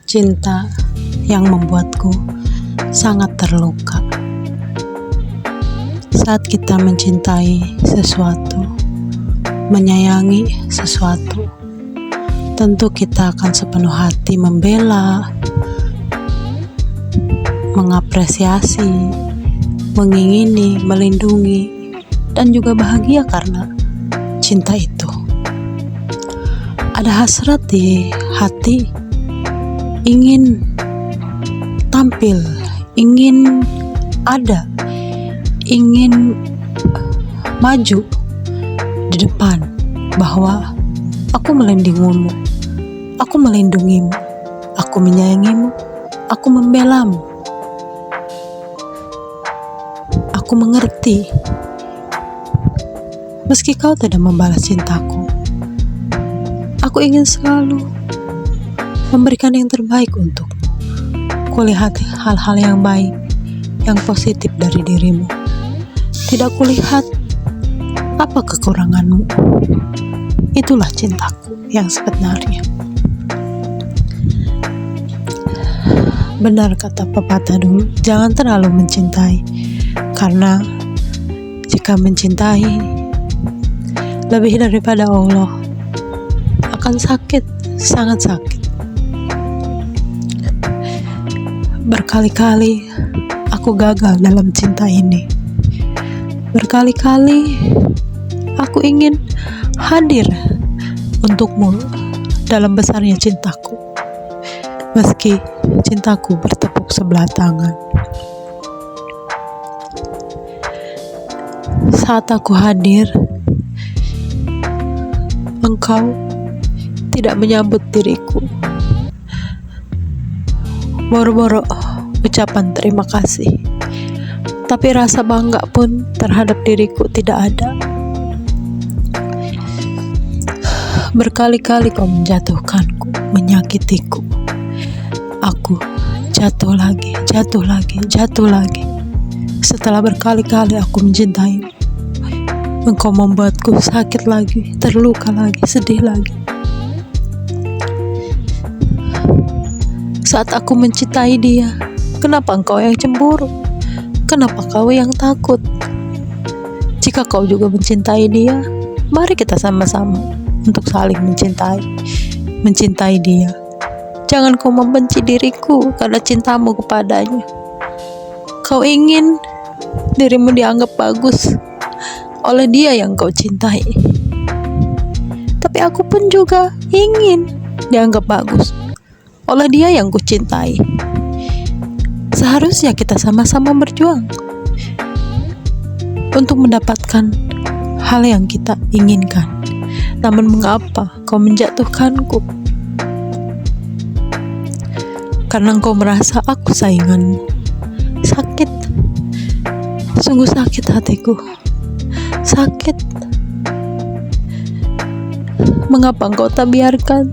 Cinta yang membuatku sangat terluka. Saat kita mencintai sesuatu, menyayangi sesuatu, tentu kita akan sepenuh hati membela, mengapresiasi, mengingini, melindungi, dan juga bahagia karena cinta itu. Ada hasrat di hati, ingin tampil, ingin ada, ingin maju di depan, bahwa aku melindungimu, aku melindungimu, aku menyayangimu, aku membelamu, aku mengerti meski kau tidak membalas cintaku. Aku ingin selalu memberikan yang terbaik untukmu. Kulihat hal-hal yang baik, yang positif dari dirimu. Tidak kulihat apa kekuranganmu. Itulah cintaku yang sebenarnya. Benar kata pepatah dulu, jangan terlalu mencintai. Karena jika mencintai lebih daripada Allah, akan sakit, sangat sakit. Berkali-kali aku gagal dalam cinta ini. Berkali-kali aku ingin hadir untukmu dalam besarnya cintaku, meski cintaku bertepuk sebelah tangan. Saat aku hadir, engkau tidak menyambut diriku. Boro-boro ucapan terima kasih, tapi rasa bangga pun terhadap diriku tidak ada. Berkali-kali kau menjatuhkanku, menyakitiku. Aku jatuh lagi, jatuh lagi, jatuh lagi. Setelah berkali-kali aku mencintaimu, engkau membuatku sakit lagi, terluka lagi, sedih lagi. Saat aku mencintai dia, kenapa engkau yang cemburu? Kenapa kau yang takut? Jika kau juga mencintai dia, mari kita sama-sama untuk saling mencintai. Mencintai dia. Jangan kau membenci diriku karena cintamu kepadanya. Kau ingin dirimu dianggap bagus oleh dia yang kau cintai. Tapi aku pun juga ingin dianggap bagus oleh dia yang kucintai. Seharusnya kita sama-sama berjuang untuk mendapatkan hal yang kita inginkan. Namun mengapa kau menjatuhkanku? Karena engkau merasa aku sainganmu. Sakit, sungguh sakit hatiku. Sakit. Mengapa engkau tak biarkan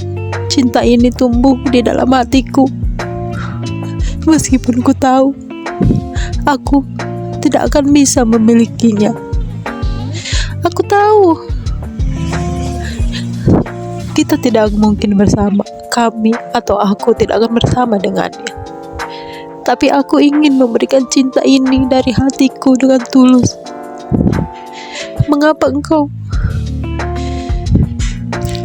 cinta ini tumbuh di dalam hatiku? Meskipun ku tahu aku tidak akan bisa memilikinya. Aku tahu kita tidak mungkin bersama, kami atau aku tidak akan bersama dengannya. Tapi aku ingin memberikan cinta ini dari hatiku dengan tulus. Mengapa engkau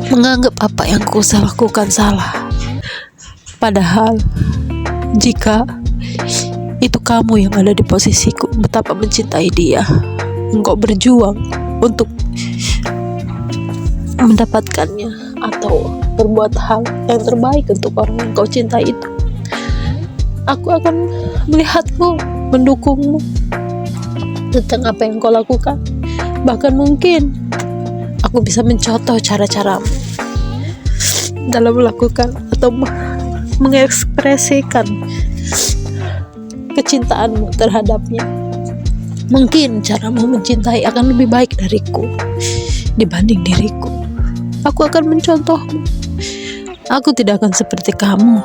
menganggap apa yang ku lakukan salah? Padahal jika itu kamu yang ada di posisiku, betapa mencintai dia, engkau berjuang untuk mendapatkannya atau berbuat hal yang terbaik untuk orang yang kau cintai itu, aku akan melihatmu, mendukungmu tentang apa yang kau lakukan. Bahkan mungkin aku bisa mencontoh cara-caramu dalam melakukan atau mengekspresikan kecintaanmu terhadapnya. Mungkin caramu mencintai akan lebih baik dariku dibanding diriku. Aku akan mencontohmu. Aku tidak akan seperti kamu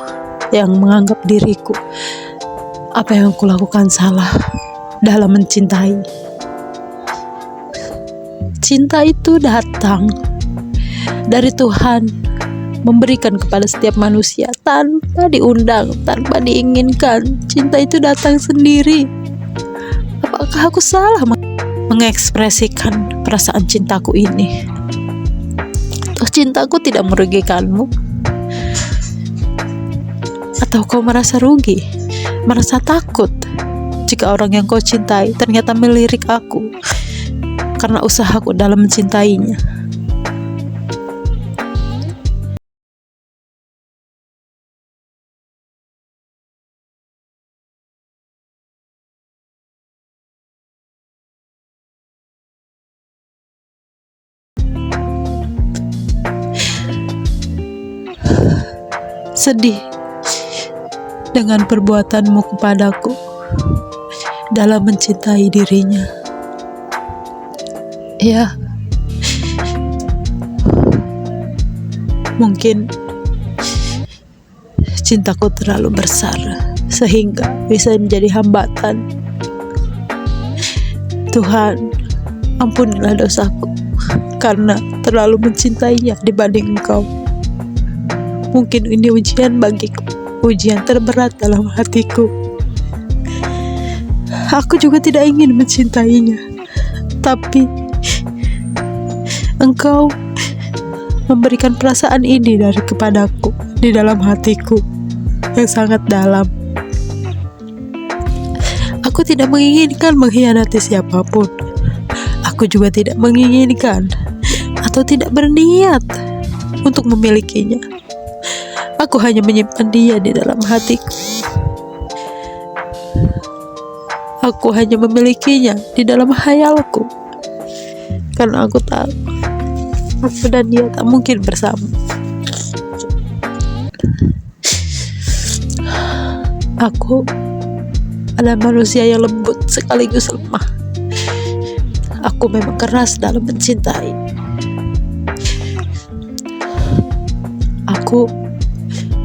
yang menganggap diriku apa yang aku lakukan salah dalam mencintai. Cinta itu datang dari Tuhan, memberikan kepada setiap manusia tanpa diundang, tanpa diinginkan. Cinta itu datang sendiri. Apakah aku salah mengekspresikan perasaan cintaku ini? Toh cintaku tidak merugikanmu? Atau kau merasa rugi, merasa takut jika orang yang kau cintai ternyata melirik aku karena usahaku dalam mencintainya? Sedih dengan perbuatanmu kepadaku dalam mencintai dirinya. Ya, mungkin cintaku terlalu besar sehingga bisa menjadi hambatan. Tuhan, ampunilah dosaku karena terlalu mencintainya dibanding Engkau. Mungkin ini ujian bagiku, ujian terberat dalam hatiku. Aku juga tidak ingin mencintainya, tapi Engkau memberikan perasaan ini kepadaku di dalam hatiku yang sangat dalam. Aku tidak menginginkan mengkhianati siapapun. Aku juga tidak menginginkan atau tidak berniat untuk memilikinya. Aku hanya menyimpan dia di dalam hatiku. Aku hanya memilikinya di dalam khayalku, karena aku tahu aku dan dia tak mungkin bersama. Aku adalah manusia yang lembut sekaligus lemah. Aku memang keras dalam mencintai. Aku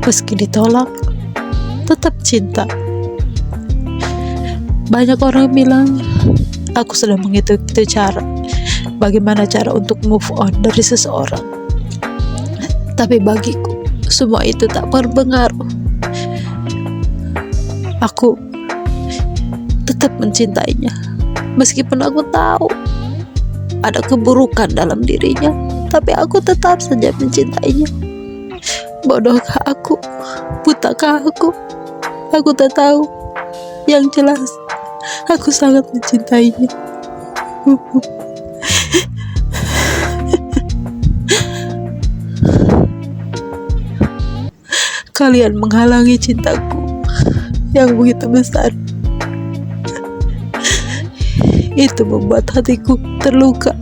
meski ditolak tetap cinta. Banyak orang bilang aku sedang menghitung-hitung bagaimana cara untuk move on dari seseorang. Tapi bagiku semua itu tak berpengaruh. Aku tetap mencintainya meskipun aku tahu ada keburukan dalam dirinya, tapi aku tetap saja mencintainya. Bodohkah aku? Butakah aku? Aku tak tahu. Yang jelas, aku sangat mencintainya. Kalian menghalangi cintaku yang begitu besar. Itu membuat hatiku terluka,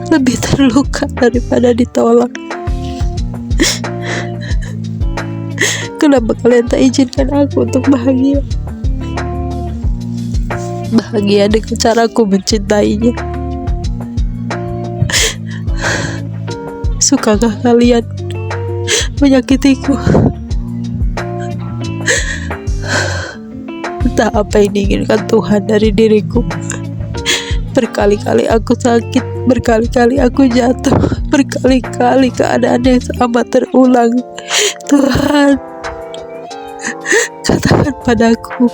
lebih terluka daripada ditolak. Kenapa kalian tak izinkan aku untuk bahagia? Bahagia dengan caraku mencintainya. Sukakah kalian menyakitiku? Entah apa yang diinginkan Tuhan dari diriku. Berkali-kali aku sakit, berkali-kali aku jatuh, berkali-kali keadaan yang sama terulang. Tuhan, katakan padaku,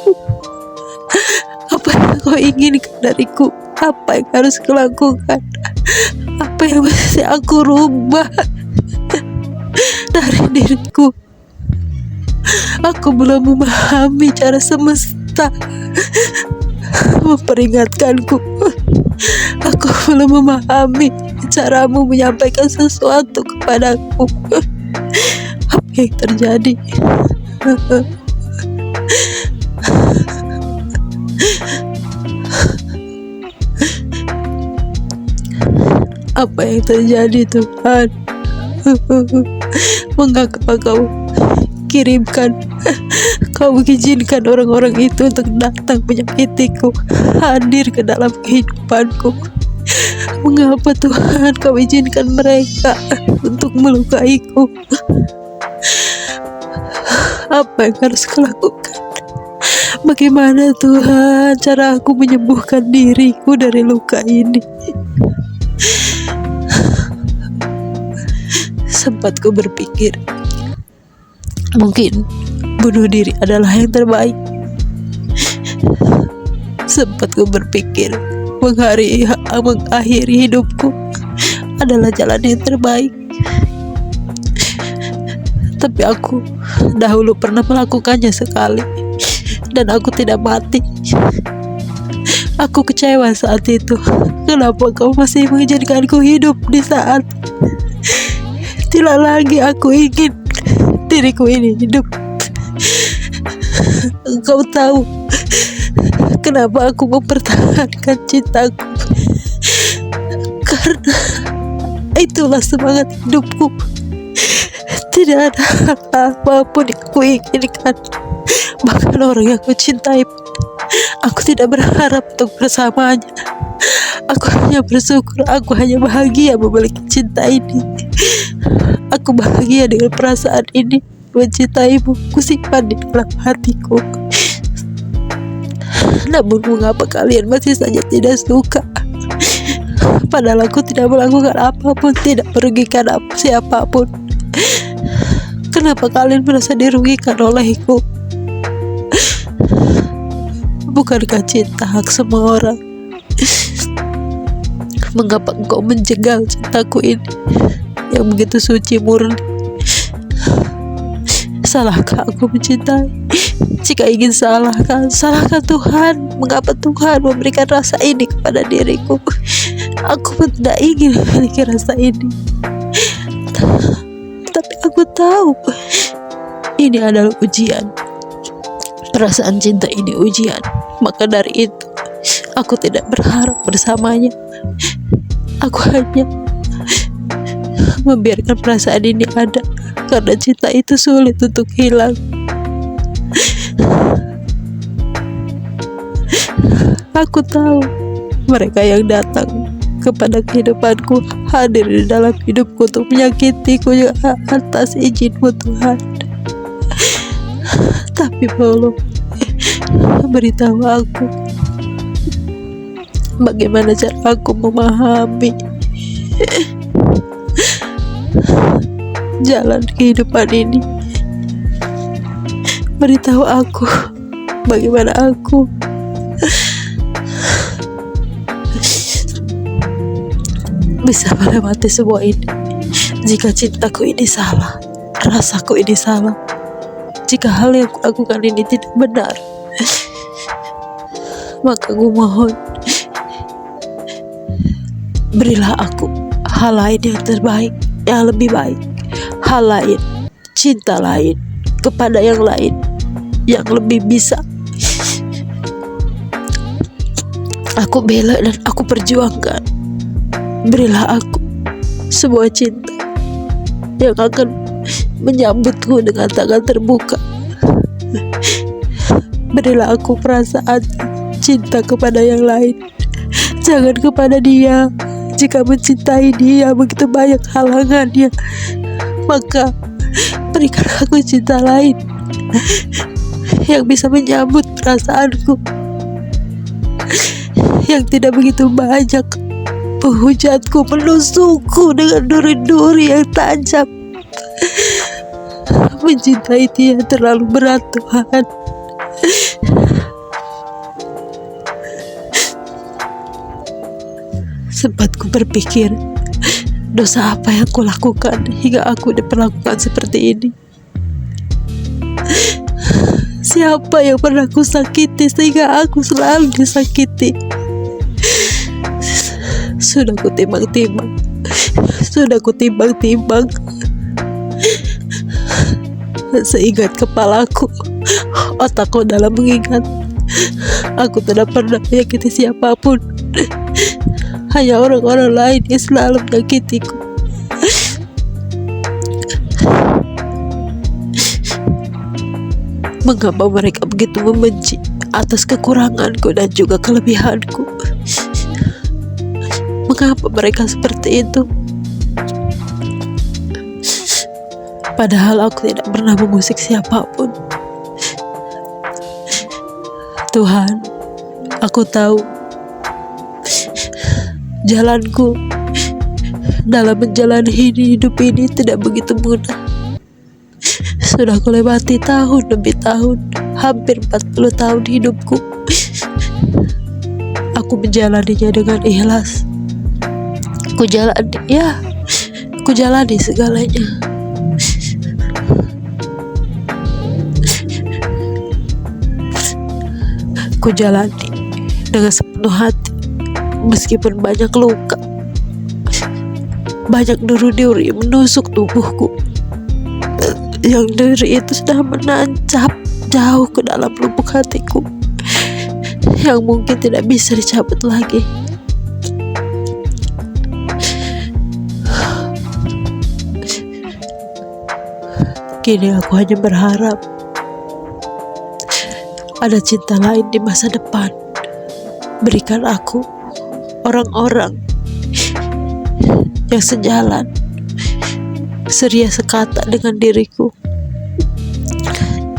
apa yang kau inginkan dariku? Apa yang harus kulakukan? Apa yang mesti aku rubah dari diriku? Aku belum memahami cara semesta memperingatkanku. Aku belum memahami caramu menyampaikan sesuatu kepadaku. Apa yang terjadi? Apa yang terjadi, Tuhan? Mengapa kau kirimkan, kau mengizinkan orang-orang itu untuk datang menyakitiku, hadir ke dalam kehidupanku? Mengapa Tuhan kau izinkan mereka untuk melukaiku? Apa yang harus kulakukan? Bagaimana Tuhan cara aku menyembuhkan diriku dari luka ini? Sempat ku berpikir, mungkin bunuh diri adalah yang terbaik. Sempat ku berpikir, mengakhiri hidupku adalah jalan yang terbaik. Tapi aku dahulu pernah melakukannya sekali, dan aku tidak mati. Aku kecewa saat itu. Kenapa kau masih mengizinkanku hidup di saat tidak lagi aku ingin diriku ini hidup? Engkau tahu kenapa aku mempertahankan cintaku? Karena itulah semangat hidupku. Tidak ada apapun yang aku inginkan. Bahkan orang yang aku cintai, aku tidak berharap untuk bersamanya. Aku hanya bersyukur, aku hanya bahagia memiliki cinta ini. Aku bahagia dengan perasaan ini. Mencintaimu, kusimpan di dalam hatiku. Namun mengapa kalian masih saja tidak suka? Padahal aku tidak melakukan apapun, tidak merugikan siapapun. Kenapa kalian merasa dirugikan olehku? Bukankah cinta hak semua orang? Mengapa engkau menjegal cintaku ini yang begitu suci murni? Salahkah aku mencintai? Jika ingin salahkan Tuhan. Mengapa Tuhan memberikan rasa ini kepada diriku? Aku pun tidak ingin memiliki rasa ini. Tapi aku tahu ini adalah ujian. Perasaan cinta ini ujian. Maka dari itu aku tidak berharap bersamanya. Aku hanya membiarkan perasaan ini ada, karena cinta itu sulit untuk hilang. Aku tahu mereka yang datang kepada kehidupanku hadir di dalam hidupku untuk menyakitiku atas izinmu Tuhan. Tapi tolong beritahu aku bagaimana cara aku memahami jalan kehidupan ini. Beritahu aku bagaimana aku bisa melewati semua ini. Jika cintaku ini salah, rasaku ini salah, jika hal yang kulakukan ini tidak benar, maka gue mohon berilah aku hal lain yang terbaik, yang lebih baik, hal lain, cinta lain kepada yang lain yang lebih bisa aku bela dan aku perjuangkan. Berilah aku sebuah cinta yang akan menyambutku dengan tangan terbuka. Berilah aku perasaan cinta kepada yang lain, jangan kepada dia. Jika mencintai dia begitu banyak halangannya, maka berikan aku cinta lain yang bisa menyambut perasaanku, yang tidak begitu banyak menghujatku, menusukku dengan duri-duri yang tajam. Mencintai dia terlalu berat Tuhan. Sempat ku berpikir, dosa apa yang ku lakukan hingga aku diperlakukan seperti ini? Siapa yang pernah ku sakiti sehingga aku selalu disakiti? Sudah ku timbang-timbang, seingat kepalaku, otakku dalam mengingat, aku tidak pernah menyakiti siapapun. Hanya orang-orang lain yang selalu menyakitiku. Mengapa mereka begitu membenci atas kekuranganku dan juga kelebihanku? Mengapa mereka seperti itu? Padahal aku tidak pernah mengusik siapapun. Tuhan, aku tahu jalanku dalam menjalani hidup ini tidak begitu mudah. Sudah aku lewati tahun demi tahun, hampir 40 tahun hidupku. Aku menjalaninya dengan ikhlas. Ku jalani segalanya. Ku jalani dengan sepenuh hati, meskipun banyak luka, banyak duri-duri menusuk tubuhku. Yang duri itu sudah menancap jauh ke dalam lubuk hatiku, yang mungkin tidak bisa dicabut lagi. Kini aku hanya berharap ada cinta lain di masa depan. Berikan aku orang-orang yang sejalan, seria sekata dengan diriku,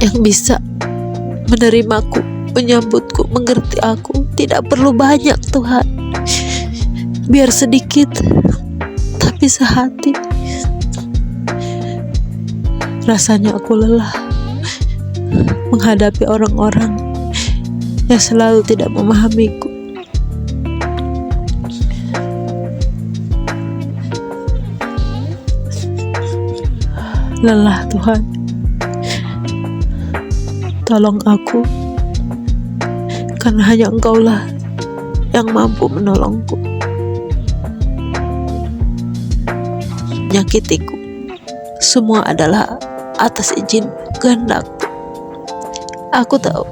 yang bisa menerimaku, menyambutku, mengerti aku. Tidak perlu banyak, Tuhan, biar sedikit tapi sehati. Rasanya aku lelah menghadapi orang-orang yang selalu tidak memahamiku. Lelah, Tuhan. Tolong aku, karena hanya Engkaulah yang mampu menolongku. Menyakitiku semua adalah atas izin kehendak-Mu. Aku tahu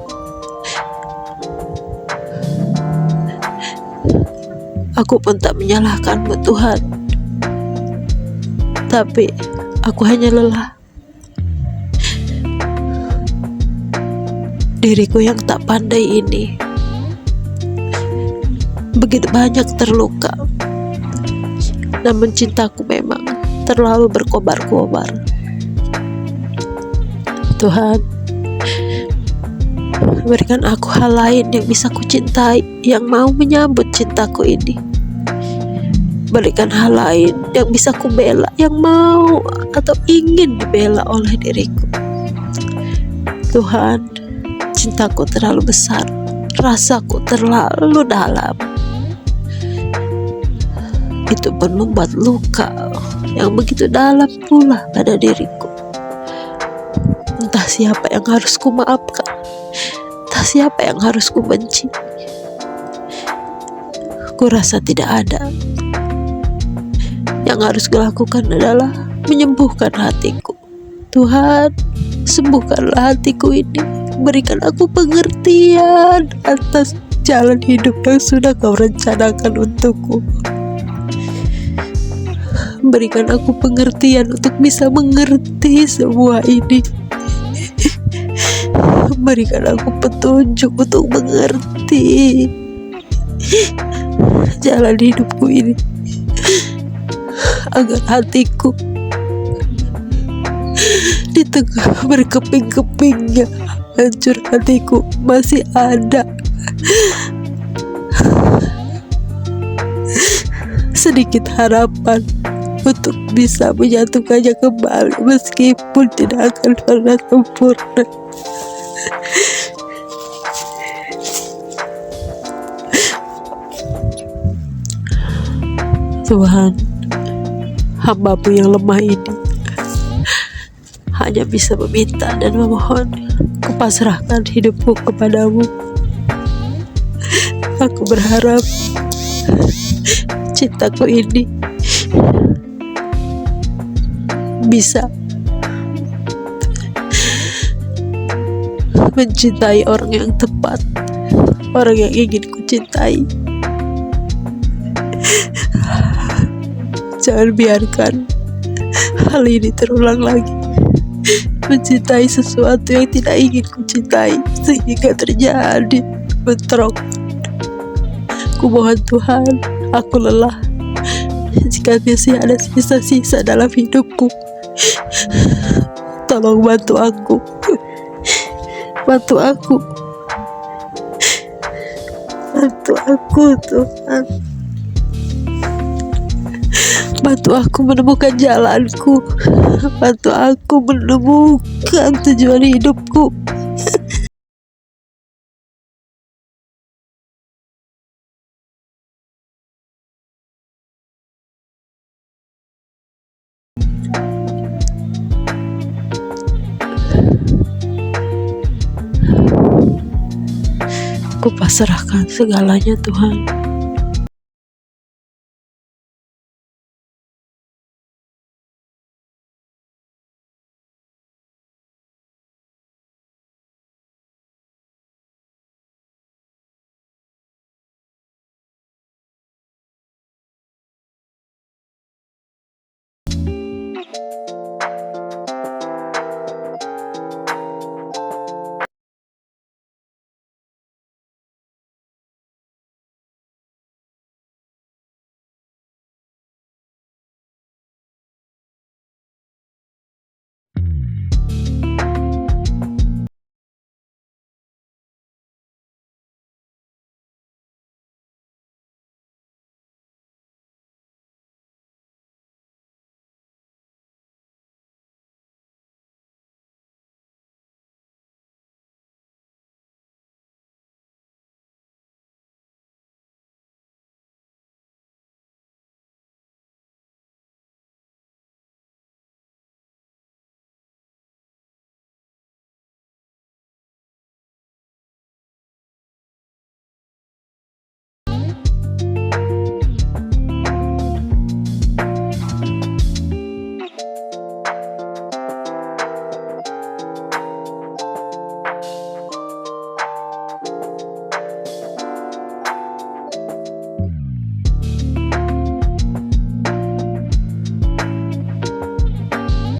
aku pun tak menyalahkan-Mu, Tuhan, tapi aku hanya lelah. Diriku yang tak pandai ini begitu banyak terluka, namun cintaku memang terlalu berkobar-kobar. Tuhan, berikan aku hal lain yang bisa kucintai, yang mau menyambut cintaku ini. Berikan hal lain yang bisa kubela, yang mau atau ingin dibela oleh diriku. Tuhan, cintaku terlalu besar, rasaku terlalu dalam. Itu pun membuat luka yang begitu dalam pula pada diriku. Entah siapa yang harus ku maafkan, entah siapa yang harus ku benci. Ku rasa tidak ada. Yang harus kulakukan adalah menyembuhkan hatiku. Tuhan, sembuhkanlah hatiku ini. Berikan aku pengertian atas jalan hidup yang sudah Kau rencanakan untukku. Berikan aku pengertian untuk bisa mengerti semua ini. Berikan aku petunjuk untuk mengerti jalan hidupku ini, agar hatiku di tengah berkeping-kepingnya hancur hatiku masih ada sedikit harapan untuk bisa menyatukannya kembali, meskipun tidak akan pernah sempurna. Tuhan, hamba-Mu yang lemah ini hanya bisa meminta dan memohon. Kupasrahkan hidupku kepadamu. Aku berharap cintaku ini bisa mencintai orang yang tepat, orang yang ingin kucintai. Jangan biarkan hal ini terulang lagi. Mencintai sesuatu yang tidak ingin kucintai sehingga terjadi bentrok. Kumohon Tuhan, aku lelah. Jika masih ada sisa-sisa dalam hidupku, tolong bantu aku. Bantu aku. Bantu aku, Tuhan. Bantu aku menemukan jalanku. Bantu aku menemukan tujuan hidupku. Aku pasrahkan segalanya, Tuhan.